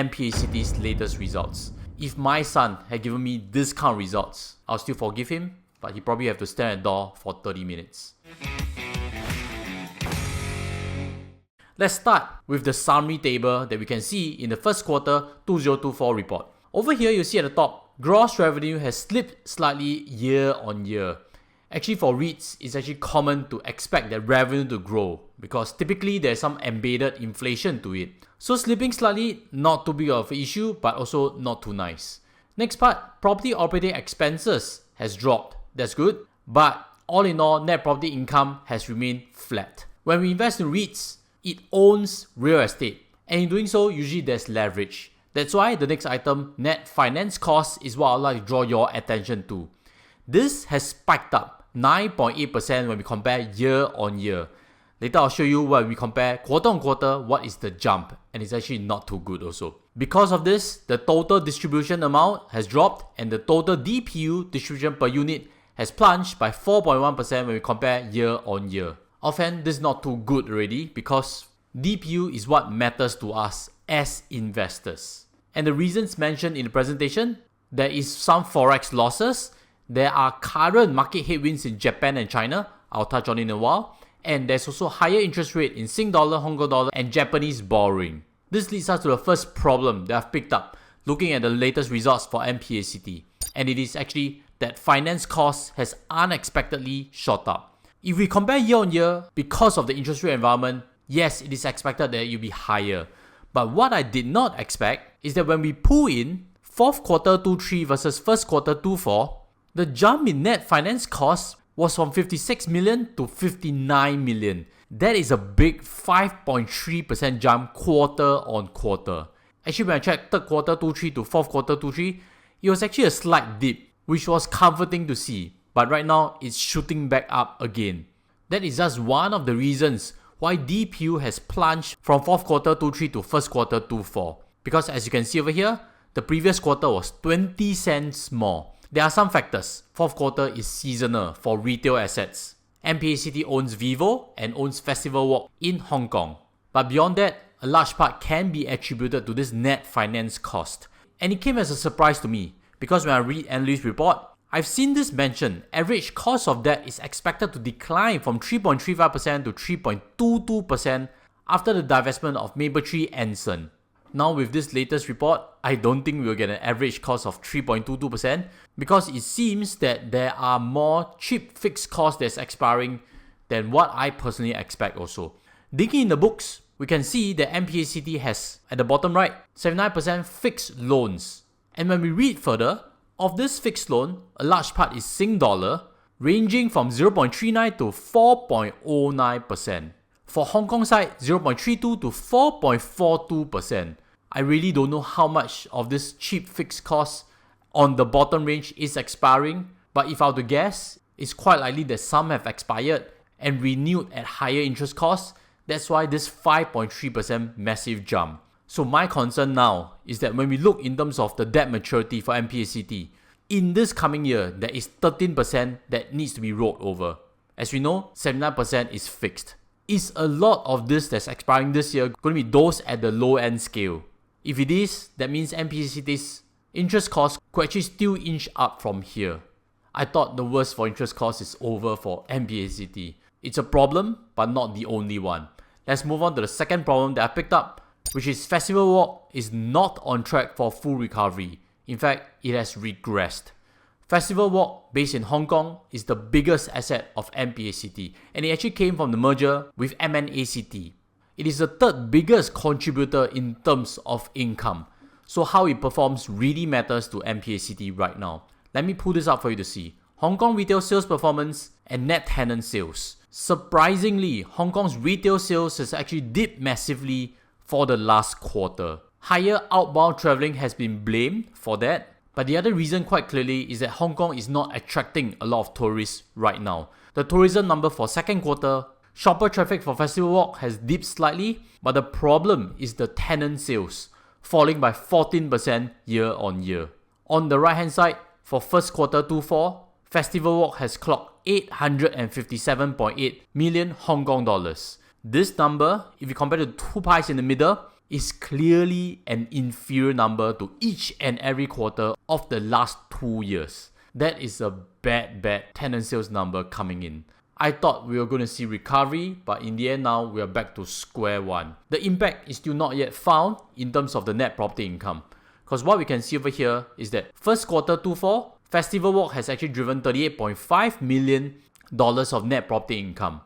MPACT's latest results. If my son had given me this kind of results, I'll still forgive him, but he probably have to stand at the door for 30 minutes. Let's start with the summary table that we can see in the first quarter 2024 report. Over here, you see at the top, gross revenue has slipped slightly year on year. Actually, for REITs, it's actually common to expect that revenue to grow because typically there's some embedded inflation to it. So slipping slightly, not too big of an issue, but also not too nice. Next part, property operating expenses has dropped. That's good. But all in all, net property income has remained flat. When we invest in REITs, it owns real estate. And in doing so, usually there's leverage. That's why the next item, net finance costs, is what I'd like to draw your attention to. This has spiked up 9.8% when we compare year on year. Later I'll show you when we compare quarter on quarter what is the jump, and it's actually not too good also. Because of this, the total distribution amount has dropped and the total DPU distribution per unit has plunged by 4.1% when we compare year on year. Offhand, this is not too good already because DPU is what matters to us as investors. And the reasons mentioned in the presentation, there is some forex losses, there are current market headwinds in Japan and China, I'll touch on it in a while, and there's also higher interest rate in Sing dollar, Hong Kong dollar and Japanese borrowing. This leads us to the first problem that I've picked up looking at the latest results for MPACT, and it is actually that finance costs has unexpectedly shot up. If we compare year on year, because of the interest rate environment, yes, it is expected that it will be higher. But what I did not expect is that when we pull in fourth quarter 23 versus first quarter 24, the jump in net finance costs was from 56 million to 59 million. That is a big 5.3% jump quarter on quarter. Actually, when I checked third quarter 23 to fourth quarter 23, it was actually a slight dip, which was comforting to see. But right now, it's shooting back up again. That is just one of the reasons why DPU has plunged from fourth quarter 23 to first quarter 24. Because as you can see over here, the previous quarter was 20 cents more. There are some factors. Fourth quarter is seasonal for retail assets. MPACT owns Vivo and owns Festival Walk in Hong Kong. But beyond that, a large part can be attributed to this net finance cost. And it came as a surprise to me because when I read analyst report, I've seen this mentioned. Average cost of debt is expected to decline from 3.35% to 3.22% after the divestment of Mapletree and Son. Now with this latest report, I don't think we'll get an average cost of 3.22% because it seems that there are more cheap fixed costs that's expiring than what I personally expect also. Digging in the books, we can see that MPACT has, at the bottom right, 79% fixed loans. And when we read further, of this fixed loan, a large part is Sing dollar, ranging from 0.39 to 4.09%. For Hong Kong side, 0.32 to 4.42%. I really don't know how much of this cheap fixed cost on the bottom range is expiring, but if I were to guess, it's quite likely that some have expired and renewed at higher interest costs. That's why this 5.3% massive jump. So my concern now is that when we look in terms of the debt maturity for MPACT, in this coming year, there is 13% that needs to be rolled over. As we know, 79% is fixed. Is a lot of this that's expiring this year going to be those at the low end scale? If it is, that means MPACT's interest cost could actually still inch up from here. I thought the worst for interest cost is over for MPACT. It's a problem, but not the only one. Let's move on to the second problem that I picked up, which is Festival Walk is not on track for full recovery. In fact, it has regressed. Festival Walk, based in Hong Kong, is the biggest asset of MPACT, and it actually came from the merger with MNACT. It is the third biggest contributor in terms of income. So how it performs really matters to MPACT right now. Let me pull this up for you to see. Hong Kong retail sales performance and net tenant sales. Surprisingly, Hong Kong's retail sales has actually dipped massively for the last quarter. Higher outbound travelling has been blamed for that. But the other reason quite clearly is that Hong Kong is not attracting a lot of tourists right now. The tourism number for second quarter, shopper traffic for Festival Walk has dipped slightly, but the problem is the tenant sales, falling by 14% year on year. On the right hand side, for first quarter 24, Festival Walk has clocked 857.8 million Hong Kong dollars. This number, if you compare the two pies in the middle, is clearly an inferior number to each and every quarter of the last 2 years. That is a bad tenant sales number coming in. I thought we were going to see recovery, but in the end now we are back to square one. The impact is still not yet found in terms of the net property income. Because what we can see over here is that first quarter 24, Festival Walk has actually driven $38.5 million of net property income.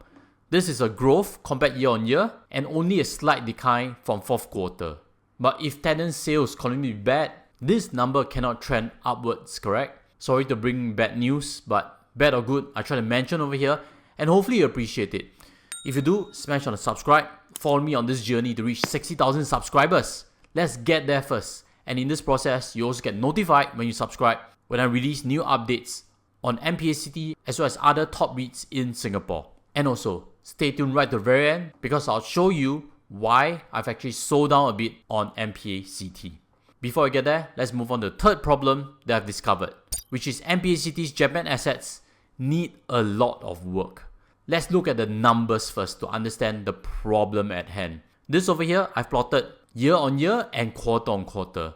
This is a growth compared year on year and only a slight decline from fourth quarter. But if tenant sales continue to be bad, this number cannot trend upwards, correct? Sorry to bring bad news, but bad or good, I try to mention over here and hopefully you appreciate it. If you do, smash on the subscribe. Follow me on this journey to reach 60,000 subscribers. Let's get there first. And in this process, you also get notified when you subscribe when I release new updates on MPACT as well as other top REITs in Singapore. And also, stay tuned right to the very end because I'll show you why I've actually sold down a bit on MPACT. Before I get there, let's move on to the third problem that I've discovered, which is MPACT's Japan assets need a lot of work. Let's look at the numbers first to understand the problem at hand. This over here, I've plotted year on year and quarter on quarter.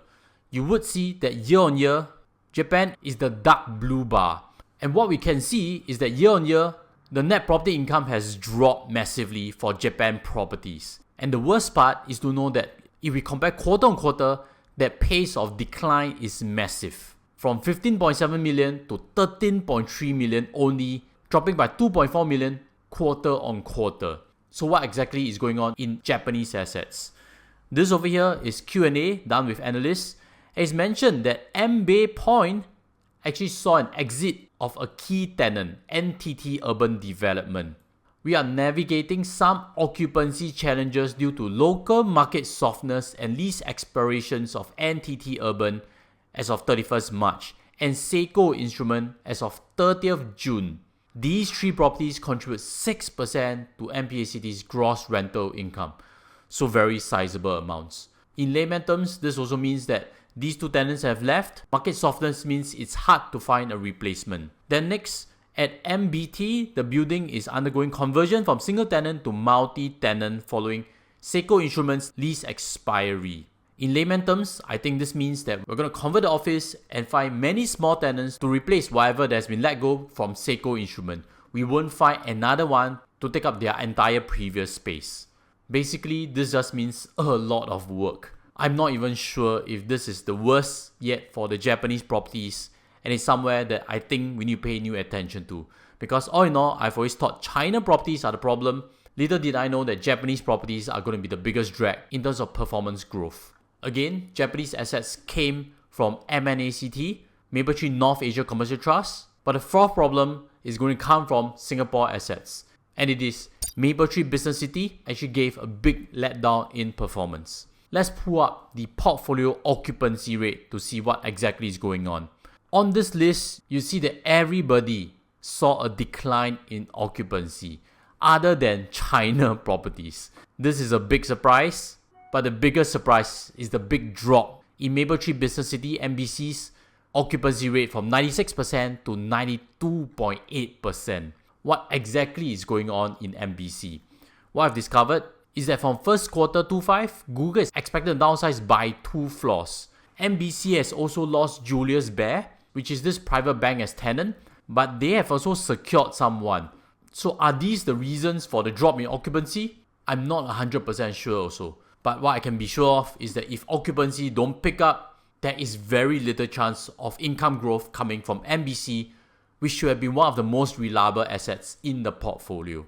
You would see that year on year, Japan is the dark blue bar. And what we can see is that year on year, the net property income has dropped massively for Japan properties. And the worst part is to know that if we compare quarter on quarter, that pace of decline is massive. From 15.7 million to 13.3 million only, dropping by 2.4 million quarter on quarter. So what exactly is going on in Japanese assets? This over here is Q&A done with analysts. It's mentioned that MBay Point actually saw an exit of a key tenant, NTT Urban Development. We are navigating some occupancy challenges due to local market softness and lease expirations of NTT Urban as of 31st March and Seiko Instrument as of 30th June. These three properties contribute 6% to MPACT's gross rental income, so very sizable amounts. In layman terms, this also means that these two tenants have left. Market softness means it's hard to find a replacement. Then next, at MBT, the building is undergoing conversion from single tenant to multi-tenant following Seiko Instruments lease expiry. In layman terms, I think this means that we're going to convert the office and find many small tenants to replace whatever that's been let go from Seiko Instrument. We won't find another one to take up their entire previous space. Basically, this just means a lot of work. I'm not even sure if this is the worst yet for the Japanese properties, and it's somewhere that I think we need to pay new attention to. Because all in all, I've always thought China properties are the problem. Little did I know that Japanese properties are going to be the biggest drag in terms of performance growth. Again, Japanese assets came from MNACT, Mapletree North Asia Commercial Trust, but the fourth problem is going to come from Singapore assets. And it is Mapletree Business City actually gave a big letdown in performance. Let's pull up the portfolio occupancy rate to see what exactly is going on. On this list, you see that everybody saw a decline in occupancy other than China properties. This is a big surprise, but the biggest surprise is the big drop in Mapletree Business City MBC's occupancy rate from 96% to 92.8%. What exactly is going on in MBC? What I've discovered is that from first quarter 25, Google is expected to downsize by 2 floors. MBC has also lost Julius Baer, which is this private bank as tenant, but they have also secured someone. So are these the reasons for the drop in occupancy? I'm not 100% sure also. But what I can be sure of is that if occupancy don't pick up, there is very little chance of income growth coming from MBC, which should have been one of the most reliable assets in the portfolio.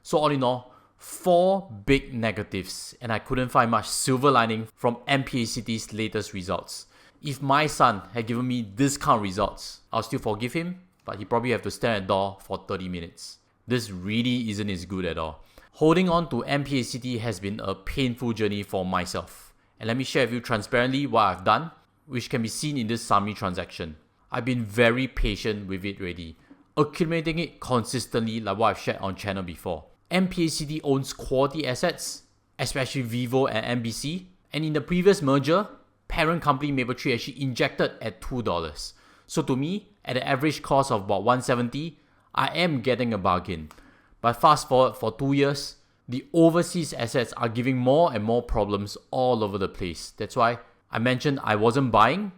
So all in all, 4 big negatives, and I couldn't find much silver lining from MPACT's latest results. If my son had given me this kind of results, I'll still forgive him, but he probably have to stand at the door for 30 minutes. This really isn't as good at all. Holding on to MPACT has been a painful journey for myself. And let me share with you transparently what I've done, which can be seen in this summary transaction. I've been very patient with it already, accumulating it consistently like what I've shared on channel before. MPACT owns quality assets, especially Vivo and MBC, and in the previous merger, parent company Mapletree actually injected at $2. So to me, at an average cost of about $170, I am getting a bargain. But fast forward for 2 years, the overseas assets are giving more and more problems all over the place. That's why I mentioned I wasn't buying,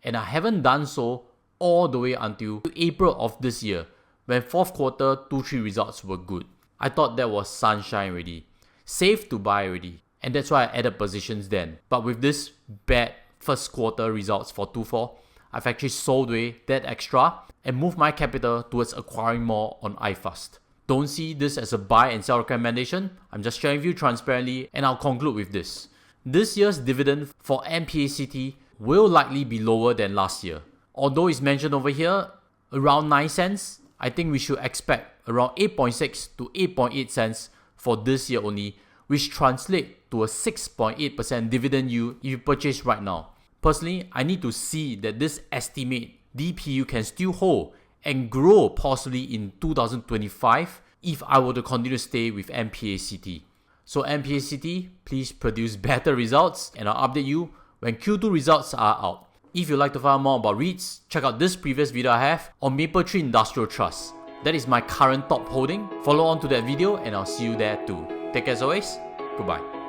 and I haven't done so all the way until April of this year, when fourth quarter 2-3 results were good. I thought that was sunshine already, safe to buy already, and that's why I added positions then. But with this bad first quarter results for 2-4, I've actually sold away that extra and moved my capital towards acquiring more on iFast. Don't see this as a buy and sell recommendation. I'm just sharing with you transparently, and I'll conclude with this. This year's dividend for MPACT will likely be lower than last year. Although it's mentioned over here around 9 cents, I think we should expect around 8.6 to 8.8 cents for this year only, which translate to a 6.8% dividend yield if you purchase right now. Personally, I need to see that this estimate DPU can still hold and grow possibly in 2025 if I were to continue to stay with MPACT. So MPACT, please produce better results, and I'll update you when Q2 results are out. If you'd like to find out more about REITs, check out this previous video I have on MPACT REIT Industrial Trust. That is my current top holding. Follow on to that video and I'll see you there too. Take care as always. Goodbye.